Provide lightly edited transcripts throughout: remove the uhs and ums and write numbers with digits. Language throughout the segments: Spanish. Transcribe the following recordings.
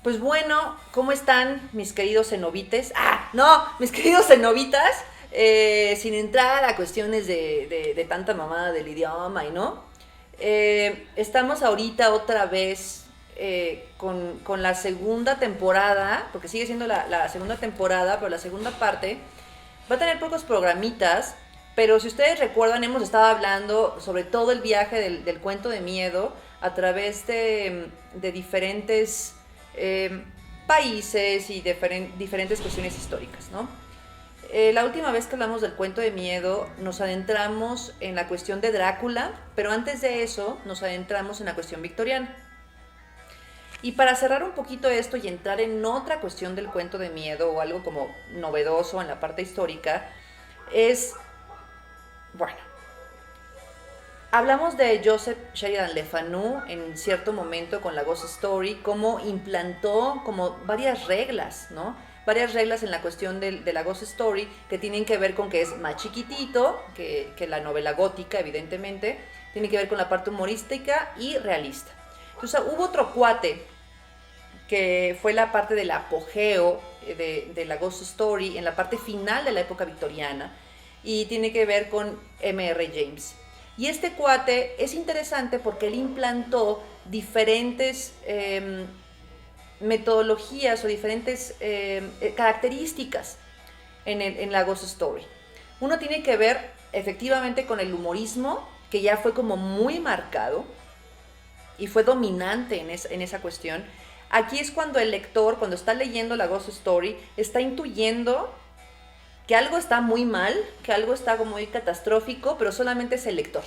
Pues bueno, ¿cómo están mis queridos cenobites? No, mis queridos cenobitas, sin entrar a cuestiones de tanta mamada del idioma y no. Estamos ahorita otra vez con la segunda temporada, porque sigue siendo la segunda temporada, pero la segunda parte va a tener pocos programitas, pero si ustedes recuerdan, hemos estado hablando sobre todo el viaje del cuento de miedo a través de diferentes eh, países y diferentes cuestiones históricas, ¿no? La última vez que hablamos del cuento de miedo nos adentramos en la cuestión de Drácula, pero antes de eso nos adentramos en la cuestión victoriana. Y para cerrar un poquito esto y entrar en otra cuestión del cuento de miedo o algo como novedoso en la parte histórica, es, bueno, hablamos de Joseph Sheridan Le Fanu en cierto momento con la Ghost Story, cómo implantó como varias reglas, ¿no? Varias reglas en la cuestión de la Ghost Story que tienen que ver con que es más chiquitito que la novela gótica, evidentemente. Tiene que ver con la parte humorística y realista. Entonces hubo otro cuate que fue la parte del apogeo de la Ghost Story en la parte final de la época victoriana y tiene que ver con M.R. James. Y este cuate es interesante porque él implantó diferentes metodologías o diferentes características en la Ghost Story. Uno tiene que ver efectivamente con el humorismo, que ya fue como muy marcado y fue dominante en esa cuestión. Aquí es cuando el lector, cuando está leyendo la Ghost Story, está intuyendo que algo está muy mal, que algo está como muy catastrófico, pero solamente es el lector,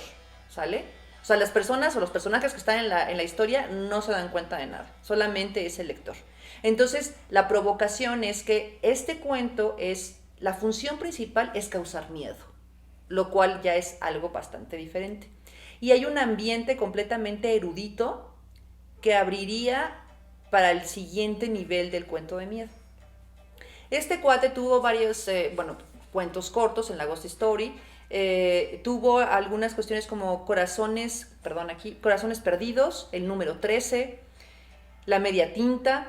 ¿sale? O sea, las personas o los personajes que están en la historia no se dan cuenta de nada, solamente es el lector. Entonces, la provocación es que este cuento es, la función principal es causar miedo, lo cual ya es algo bastante diferente. Y hay un ambiente completamente erudito que abriría para el siguiente nivel del cuento de miedo. Este cuate tuvo varios, cuentos cortos en la Ghost Story. Tuvo algunas cuestiones como Corazones Perdidos, el número 13, La Media Tinta,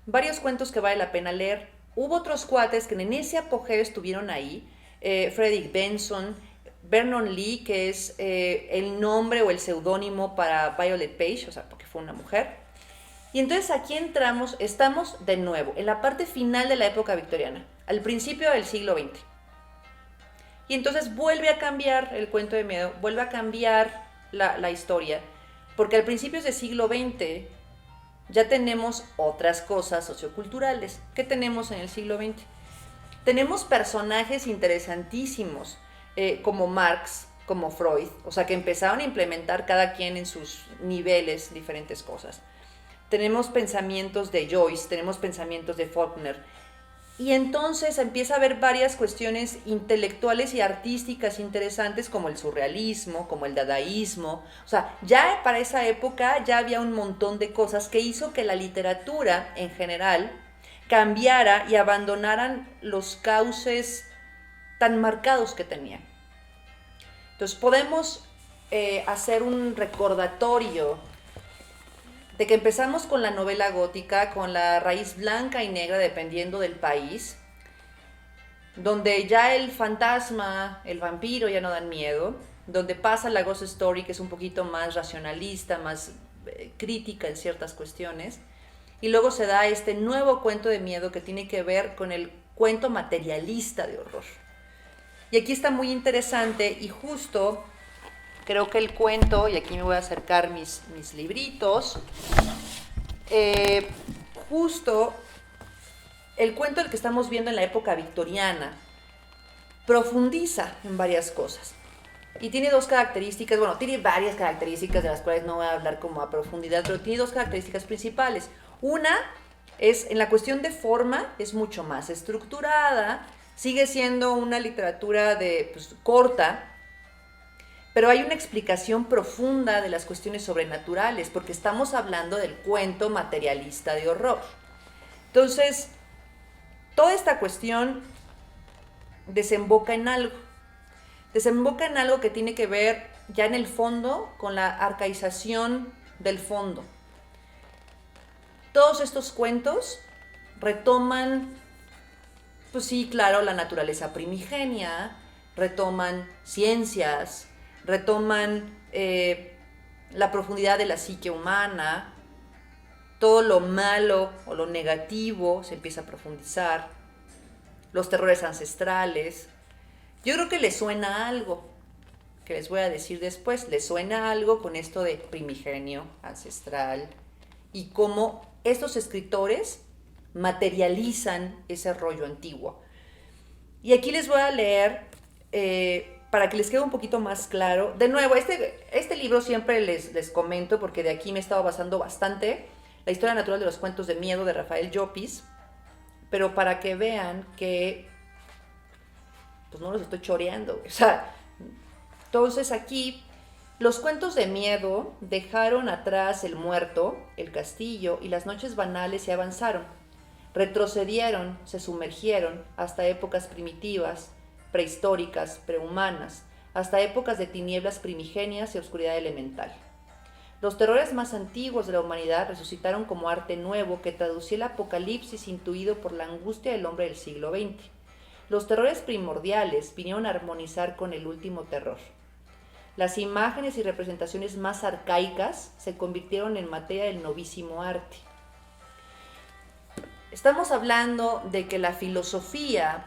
varios cuentos que vale la pena leer. Hubo otros cuates que en ese apogeo estuvieron ahí, Frederick Benson, Vernon Lee, que es el nombre o el seudónimo para Violet Page, o sea, porque fue una mujer. Y entonces aquí estamos de nuevo en la parte final de la época victoriana, al principio del siglo XX. Y entonces vuelve a cambiar el cuento de miedo, vuelve a cambiar la historia, porque al principio del siglo XX ya tenemos otras cosas socioculturales. ¿Qué tenemos en el siglo XX? Tenemos personajes interesantísimos, como Marx, como Freud, o sea, que empezaron a implementar cada quien en sus niveles diferentes cosas. Tenemos pensamientos de Joyce, tenemos pensamientos de Faulkner, y entonces empieza a haber varias cuestiones intelectuales y artísticas interesantes como el surrealismo, como el dadaísmo. O sea, ya para esa época ya había un montón de cosas que hizo que la literatura en general cambiara y abandonaran los cauces tan marcados que tenía. Entonces podemos hacer un recordatorio de que empezamos con la novela gótica, con la raíz blanca y negra dependiendo del país, donde ya el fantasma, el vampiro ya no dan miedo, donde pasa la Ghost Story, que es un poquito más racionalista, más crítica en ciertas cuestiones, y luego se da este nuevo cuento de miedo que tiene que ver con el cuento materialista de horror. Y aquí está muy interesante y justo creo que el cuento, y aquí me voy a acercar mis libritos, justo el cuento del que estamos viendo en la época victoriana profundiza en varias cosas. Y tiene dos características, bueno, tiene varias características de las cuales no voy a hablar como a profundidad, pero tiene dos características principales. Una es, en la cuestión de forma, es mucho más estructurada, sigue siendo una literatura corta, pero hay una explicación profunda de las cuestiones sobrenaturales, porque estamos hablando del cuento materialista de horror. Entonces, toda esta cuestión desemboca en algo. Desemboca en algo que tiene que ver ya en el fondo con la arcaización del fondo. Todos estos cuentos retoman, pues sí, claro, la naturaleza primigenia, retoman ciencias, retoman la profundidad de la psique humana, todo lo malo o lo negativo se empieza a profundizar, los terrores ancestrales. Yo creo que les suena algo, que les voy a decir después, les suena algo con esto de primigenio, ancestral, y cómo estos escritores materializan ese rollo antiguo. Y aquí les voy a leer, para que les quede un poquito más claro. De nuevo, este libro siempre les comento, porque de aquí me he estado basando bastante, La historia natural de los cuentos de miedo de Rafael Llopis, pero para que vean que pues no los estoy choreando. O sea, entonces aquí los cuentos de miedo dejaron atrás el muerto, el castillo y las noches banales y avanzaron. Retrocedieron, se sumergieron hasta épocas primitivas, prehistóricas, prehumanas, hasta épocas de tinieblas primigenias y oscuridad elemental. Los terrores más antiguos de la humanidad resucitaron como arte nuevo que traducía el apocalipsis intuido por la angustia del hombre del siglo XX. Los terrores primordiales vinieron a armonizar con el último terror. Las imágenes y representaciones más arcaicas se convirtieron en materia del novísimo arte. Estamos hablando de que la filosofía,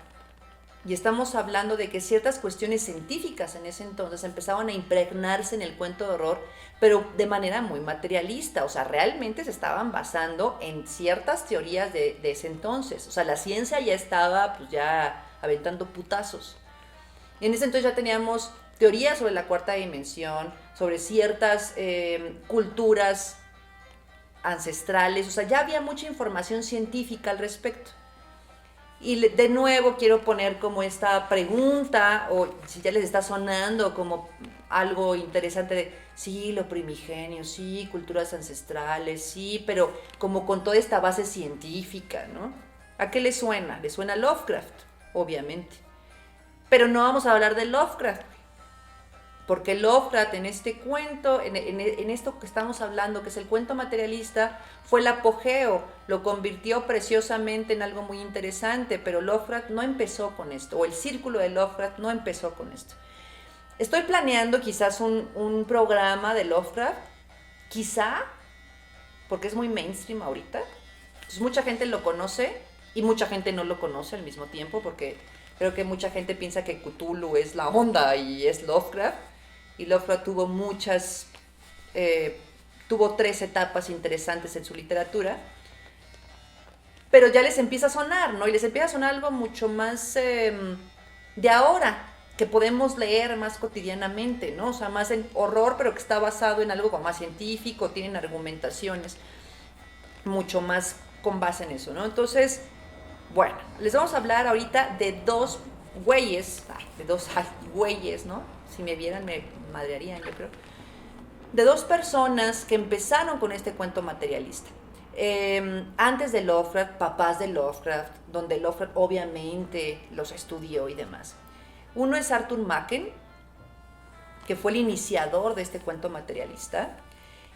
y estamos hablando de que ciertas cuestiones científicas en ese entonces empezaban a impregnarse en el cuento de horror, pero de manera muy materialista. O sea, realmente se estaban basando en ciertas teorías de ese entonces. O sea, la ciencia ya estaba pues ya aventando putazos. En ese entonces ya teníamos teorías sobre la cuarta dimensión, sobre ciertas culturas ancestrales. O sea, ya había mucha información científica al respecto. Y de nuevo quiero poner como esta pregunta, o si ya les está sonando como algo interesante de, sí, lo primigenio, sí, culturas ancestrales, sí, pero como con toda esta base científica, ¿no? ¿A qué les suena? Les suena Lovecraft, obviamente. Pero no vamos a hablar de Lovecraft, porque Lovecraft en este cuento, en esto que estamos hablando, que es el cuento materialista, fue el apogeo, lo convirtió preciosamente en algo muy interesante, pero Lovecraft no empezó con esto, o el círculo de Lovecraft no empezó con esto. Estoy planeando quizás un programa de Lovecraft, quizá, porque es muy mainstream ahorita, entonces mucha gente lo conoce y mucha gente no lo conoce al mismo tiempo, porque creo que mucha gente piensa que Cthulhu es la onda y es Lovecraft. Y Lovecraft tuvo tuvo 3 etapas interesantes en su literatura, pero ya les empieza a sonar, ¿no? Y les empieza a sonar algo mucho más de ahora, que podemos leer más cotidianamente, ¿no? O sea, más en horror, pero que está basado en algo más científico, tienen argumentaciones mucho más con base en eso, ¿no? Entonces, bueno, les vamos a hablar ahorita de dos güeyes, ¿no? Si me vieran me madrearían, yo creo. De 2 personas que empezaron con este cuento materialista. Antes de Lovecraft, papás de Lovecraft, donde Lovecraft obviamente los estudió y demás. Uno es Arthur Machen, que fue el iniciador de este cuento materialista,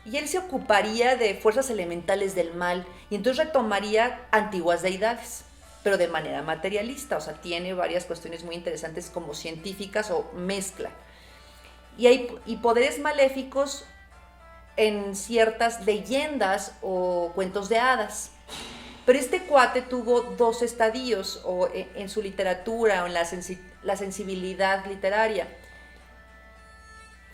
y él se ocuparía de fuerzas elementales del mal, y entonces retomaría antiguas deidades, pero de manera materialista. O sea, tiene varias cuestiones muy interesantes como científicas o mezcla. Y poderes maléficos en ciertas leyendas o cuentos de hadas. Pero este cuate tuvo 2 estadios en su literatura o en la sensibilidad literaria.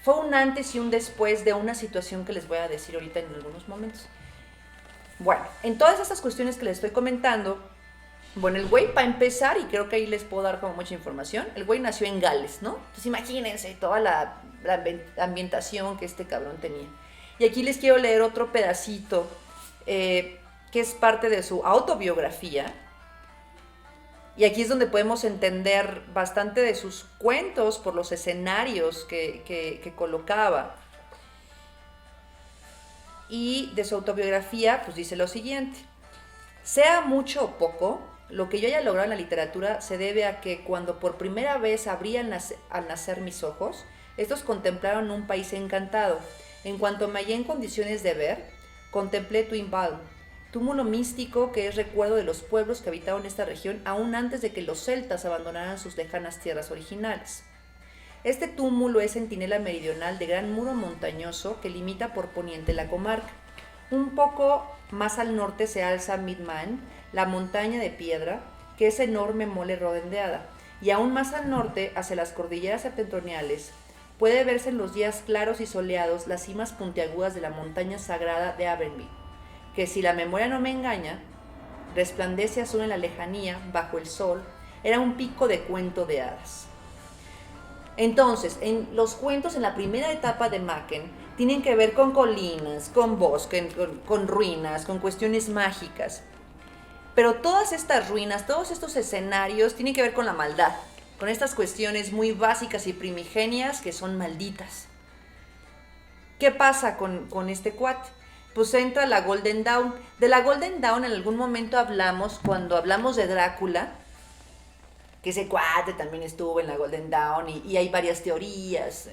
Fue un antes y un después de una situación que les voy a decir ahorita en algunos momentos. Bueno, en todas estas cuestiones que les estoy comentando, bueno, el güey, para empezar, y creo que ahí les puedo dar como mucha información, el güey nació en Gales, ¿no? Entonces imagínense toda la ambientación que este cabrón tenía. Y aquí les quiero leer otro pedacito que es parte de su autobiografía. Y aquí es donde podemos entender bastante de sus cuentos por los escenarios que colocaba. Y de su autobiografía, pues dice lo siguiente: sea mucho o poco, lo que yo haya logrado en la literatura se debe a que cuando por primera vez abrí al nacer mis ojos, estos contemplaron un país encantado. En cuanto me hallé en condiciones de ver, contemplé Twin Balm. túmulo místico que es recuerdo de los pueblos que habitaban esta región aún antes de que los celtas abandonaran sus lejanas tierras originales. Este túmulo es centinela meridional de gran muro montañoso que limita por poniente la comarca. Un poco más al norte se alza Midman, la montaña de piedra, que es enorme mole redondeada, y aún más al norte, hacia las cordilleras septentrionales, puede verse en los días claros y soleados las cimas puntiagudas de la montaña sagrada de Avonlea, que si la memoria no me engaña, resplandece azul en la lejanía, bajo el sol, era un pico de cuento de hadas. Entonces, en los cuentos en la primera etapa de Machen tienen que ver con colinas, con bosques, con ruinas, con cuestiones mágicas. Pero todas estas ruinas, todos estos escenarios tienen que ver con la maldad, con estas cuestiones muy básicas y primigenias que son malditas. ¿Qué pasa con este cuate? Pues entra la Golden Dawn. De la Golden Dawn en algún momento hablamos, cuando hablamos de Drácula, que ese cuate también estuvo en la Golden Dawn y hay varias teorías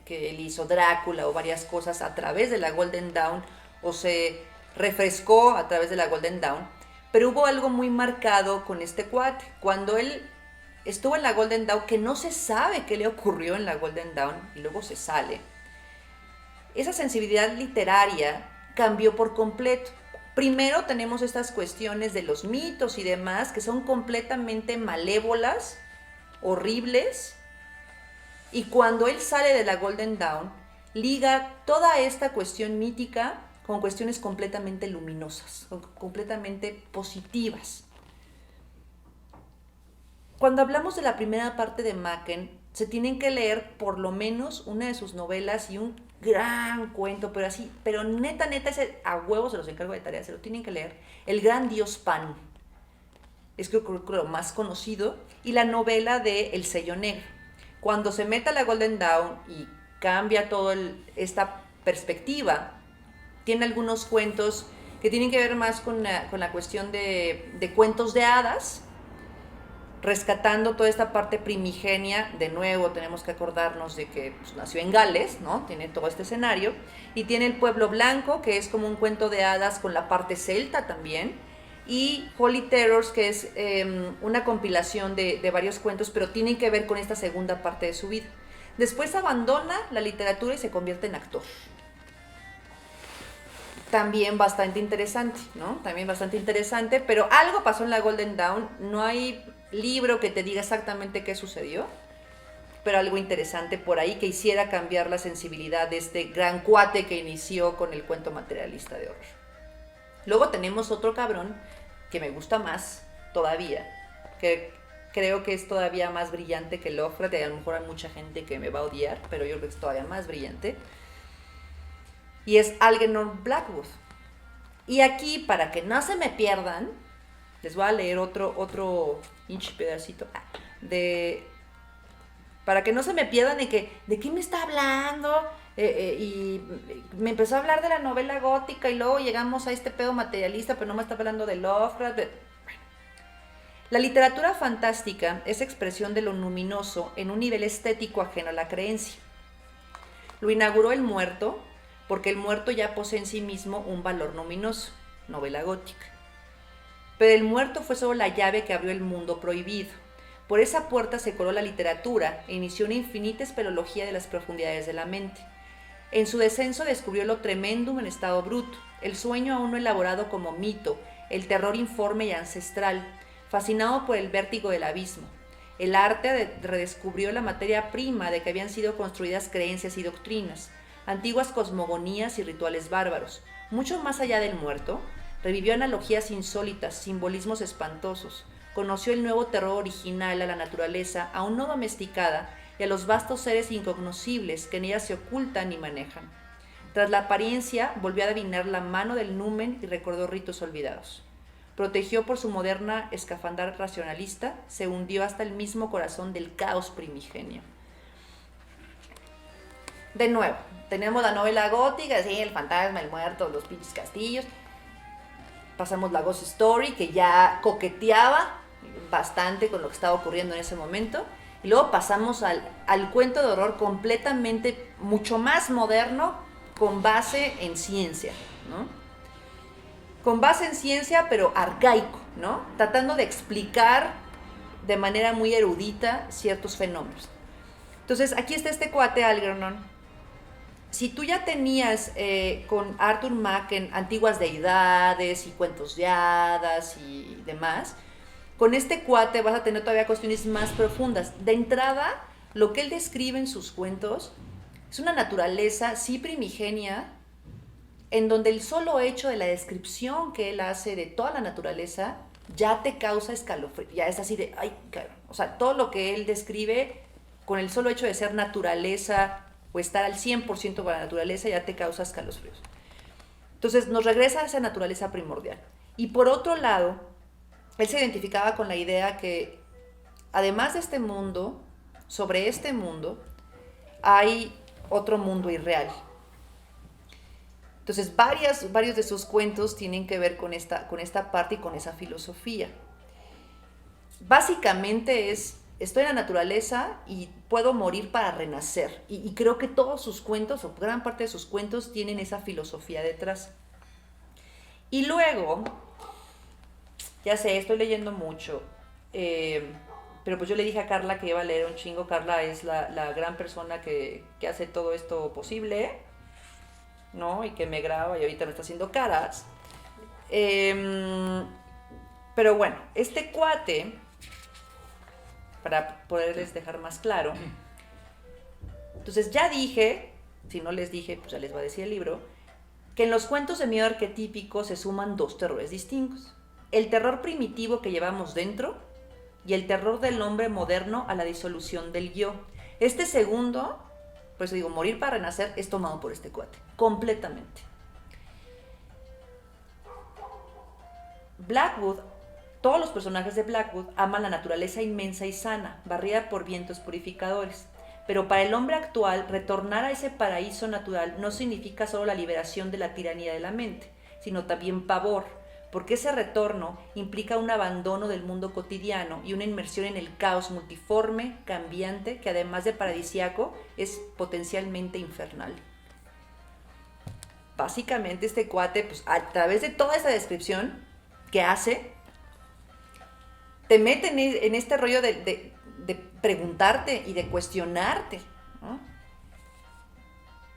que él hizo Drácula o varias cosas a través de la Golden Dawn o se refrescó a través de la Golden Dawn, pero hubo algo muy marcado con este cuate. Cuando él estuvo en la Golden Dawn, que no se sabe qué le ocurrió en la Golden Dawn y luego se sale, esa sensibilidad literaria cambió por completo. Primero tenemos estas cuestiones de los mitos y demás que son completamente malévolas, horribles, y cuando él sale de la Golden Dawn, liga toda esta cuestión mítica con cuestiones completamente luminosas, completamente positivas. Cuando hablamos de la primera parte de Machen, se tienen que leer por lo menos una de sus novelas y un gran cuento, pero neta, ese a huevos se los encargo de tarea, se lo tienen que leer. El gran dios Pan, es creo que lo más conocido, y la novela de El sello negro. Cuando se mete a la Golden Dawn y cambia toda esta perspectiva, tiene algunos cuentos que tienen que ver más con la cuestión de cuentos de hadas, rescatando toda esta parte primigenia. De nuevo tenemos que acordarnos de que pues, nació en Gales, ¿no? Tiene todo este escenario, y tiene el Pueblo Blanco, que es como un cuento de hadas con la parte celta también, y Holy Terrors, que es una compilación de varios cuentos, pero tienen que ver con esta segunda parte de su vida. Después abandona la literatura y se convierte en actor. También bastante interesante, ¿no? También bastante interesante, pero algo pasó en la Golden Dawn. No hay libro que te diga exactamente qué sucedió, pero algo interesante por ahí que hiciera cambiar la sensibilidad de este gran cuate que inició con el cuento materialista de horror. Luego tenemos otro cabrón que me gusta más todavía, que creo que es todavía más brillante que Lovecraft, y a lo mejor hay mucha gente que me va a odiar, pero yo creo que es todavía más brillante, y es Algernon Blackwood. Y aquí, para que no se me pierdan, les voy a leer otro pedacito para que no se me pierdan de qué me está hablando, y me empezó a hablar de la novela gótica y luego llegamos a este pedo materialista, pero no me está hablando de Lovecraft. Bueno. La literatura fantástica es expresión de lo luminoso en un nivel estético ajeno a la creencia. Lo inauguró El Muerto, porque el muerto ya posee en sí mismo un valor luminoso, novela gótica. Pero El Muerto fue solo la llave que abrió el mundo prohibido. Por esa puerta se coló la literatura e inició una infinita espeleología de las profundidades de la mente. En su descenso descubrió lo tremendum en estado bruto, el sueño aún no elaborado como mito, el terror informe y ancestral, fascinado por el vértigo del abismo. El arte redescubrió la materia prima de que habían sido construidas creencias y doctrinas, antiguas cosmogonías y rituales bárbaros. Mucho más allá del muerto, revivió analogías insólitas, simbolismos espantosos, conoció el nuevo terror original a la naturaleza aún no domesticada y a los vastos seres incognoscibles que en ella se ocultan y manejan. Tras la apariencia, volvió a adivinar la mano del numen y recordó ritos olvidados. Protegió por su moderna escafandra racionalista, se hundió hasta el mismo corazón del caos primigenio. De nuevo, tenemos la novela gótica, sí, el fantasma, el muerto, los pinches castillos. Pasamos la Ghost Story, que ya coqueteaba bastante con lo que estaba ocurriendo en ese momento. Y luego pasamos al cuento de horror completamente, mucho más moderno, con base en ciencia, ¿no? con base en ciencia, pero arcaico, ¿no? Tratando de explicar de manera muy erudita ciertos fenómenos. Entonces, aquí está este cuate Algernon. Si tú ya tenías con Arthur Machen antiguas deidades y cuentos de hadas y demás, con este cuate vas a tener todavía cuestiones más profundas. De entrada, lo que él describe en sus cuentos es una naturaleza, sí primigenia, en donde el solo hecho de la descripción que él hace de toda la naturaleza ya te causa escalofrío, ya es así de, ay, cabrón. O sea, todo lo que él describe con el solo hecho de ser naturaleza o estar al 100% con la naturaleza ya te causa escalofríos. Entonces nos regresa a esa naturaleza primordial. Y por otro lado, él se identificaba con la idea que además de este mundo, sobre este mundo, hay otro mundo irreal. Entonces, varios de sus cuentos tienen que ver con esta parte y con esa filosofía. Básicamente estoy en la naturaleza y puedo morir para renacer. Y creo que todos sus cuentos, o gran parte de sus cuentos, tienen esa filosofía detrás. Y luego, ya sé, estoy leyendo mucho, pero pues yo le dije a Carla que iba a leer un chingo. Carla es la gran persona que hace todo esto posible, ¿no? Y que me graba y ahorita me está haciendo caras. Pero bueno, este cuate, para poderles dejar más claro, entonces ya dije, si no les dije, pues ya les va a decir el libro, que en los cuentos de miedo arquetípico se suman dos terrores distintos. El terror primitivo que llevamos dentro y el terror del hombre moderno a la disolución del yo. Este segundo, pues digo, morir para renacer, es tomado por este cuate, completamente. Blackwood, todos los personajes de Blackwood aman la naturaleza inmensa y sana, barrida por vientos purificadores. Pero para el hombre actual, retornar a ese paraíso natural no significa solo la liberación de la tiranía de la mente, sino también pavor, porque ese retorno implica un abandono del mundo cotidiano y una inmersión en el caos multiforme, cambiante, que además de paradisíaco, es potencialmente infernal. Básicamente este cuate, pues a través de toda esa descripción que hace, te mete en este rollo de preguntarte y de cuestionarte, ¿no?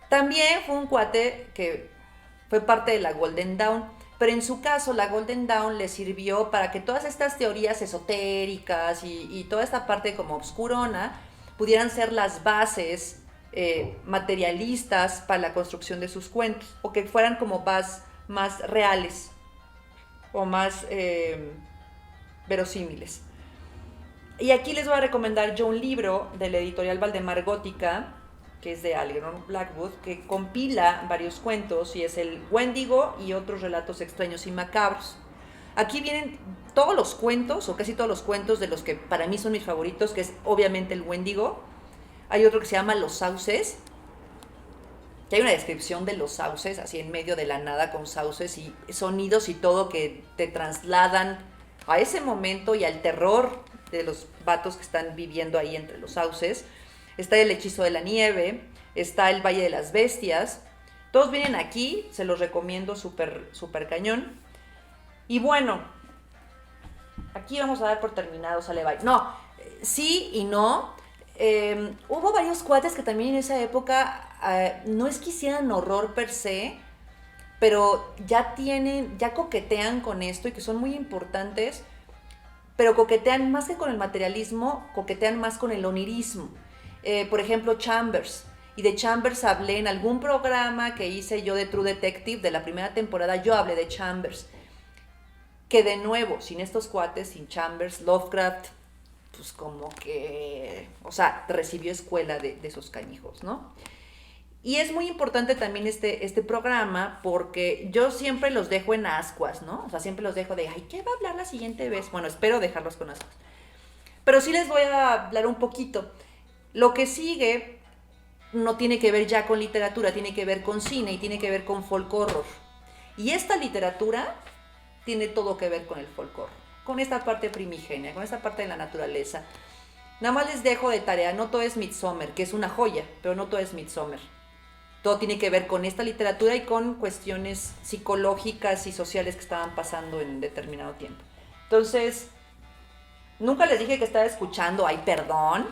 También fue un cuate que fue parte de la Golden Dawn, pero en su caso la Golden Dawn le sirvió para que todas estas teorías esotéricas y toda esta parte como obscurona pudieran ser las bases materialistas para la construcción de sus cuentos, o que fueran como más reales o más verosímiles. Y aquí les voy a recomendar yo un libro de la editorial Valdemar Gótica, que es de Algernon Blackwood, que compila varios cuentos, y es el Wendigo y otros relatos extraños y macabros. Aquí vienen todos los cuentos, o casi todos los cuentos de los que para mí son mis favoritos, que es obviamente el Wendigo. Hay otro que se llama Los Sauces, que hay una descripción de los sauces, así en medio de la nada, con sauces y sonidos y todo que te trasladan a ese momento y al terror de los vatos que están viviendo ahí entre los sauces. Está el Hechizo de la Nieve, está el Valle de las Bestias. Todos vienen aquí, se los recomiendo, súper cañón. Y bueno, aquí vamos a dar por terminado, sale bye. No, sí y no. Hubo varios cuates que también en esa época no es que hicieran horror per se, pero ya coquetean con esto y que son muy importantes, pero coquetean más que con el materialismo, coquetean más con el onirismo. Por ejemplo, Chambers. Y de Chambers hablé en algún programa que hice yo de True Detective, de la primera temporada, yo hablé de Chambers. Que de nuevo, sin estos cuates, sin Chambers, Lovecraft, pues como que, o sea, recibió escuela de esos canijos, ¿no? Y es muy importante también este programa, porque yo siempre los dejo en ascuas, ¿no? O sea, siempre los dejo de, ay, ¿qué va a hablar la siguiente vez? Bueno, espero dejarlos con ascuas. Pero sí les voy a hablar un poquito. Lo que sigue no tiene que ver ya con literatura, tiene que ver con cine y tiene que ver con folk horror. Y esta literatura tiene todo que ver con el folk horror, con esta parte primigenia, con esta parte de la naturaleza. Nada más les dejo de tarea, no todo es Midsommar, que es una joya, pero no todo es Midsommar. todo tiene que ver con esta literatura y con cuestiones psicológicas y sociales que estaban pasando en determinado tiempo. Entonces, nunca les dije que estaba escuchando, ay, perdón.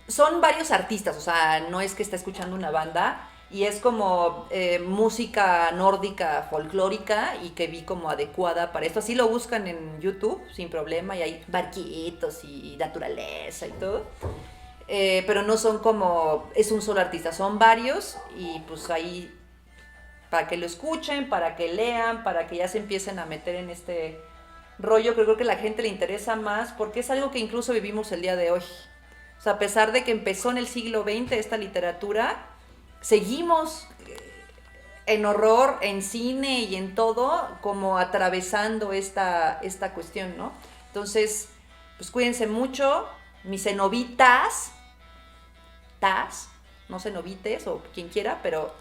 Son varios artistas, o sea, no es que esté escuchando una banda, y es como música nórdica folclórica y que vi como adecuada para esto. Así lo buscan en YouTube sin problema y hay barquitos y naturaleza y todo. Pero no son como, es un solo artista, son varios y pues ahí para que lo escuchen, para que lean, para que ya se empiecen a meter en este rollo. Creo que a la gente le interesa más porque es algo que incluso vivimos el día de hoy. O sea, a pesar de que empezó en el siglo XX esta literatura, seguimos en horror, en cine y en todo, como atravesando esta cuestión, ¿no? Entonces, pues cuídense mucho, mis cenobitas, no cenobites o quien quiera, pero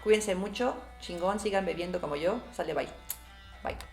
cuídense mucho, chingón, sigan bebiendo como yo, sale, bye. Bye.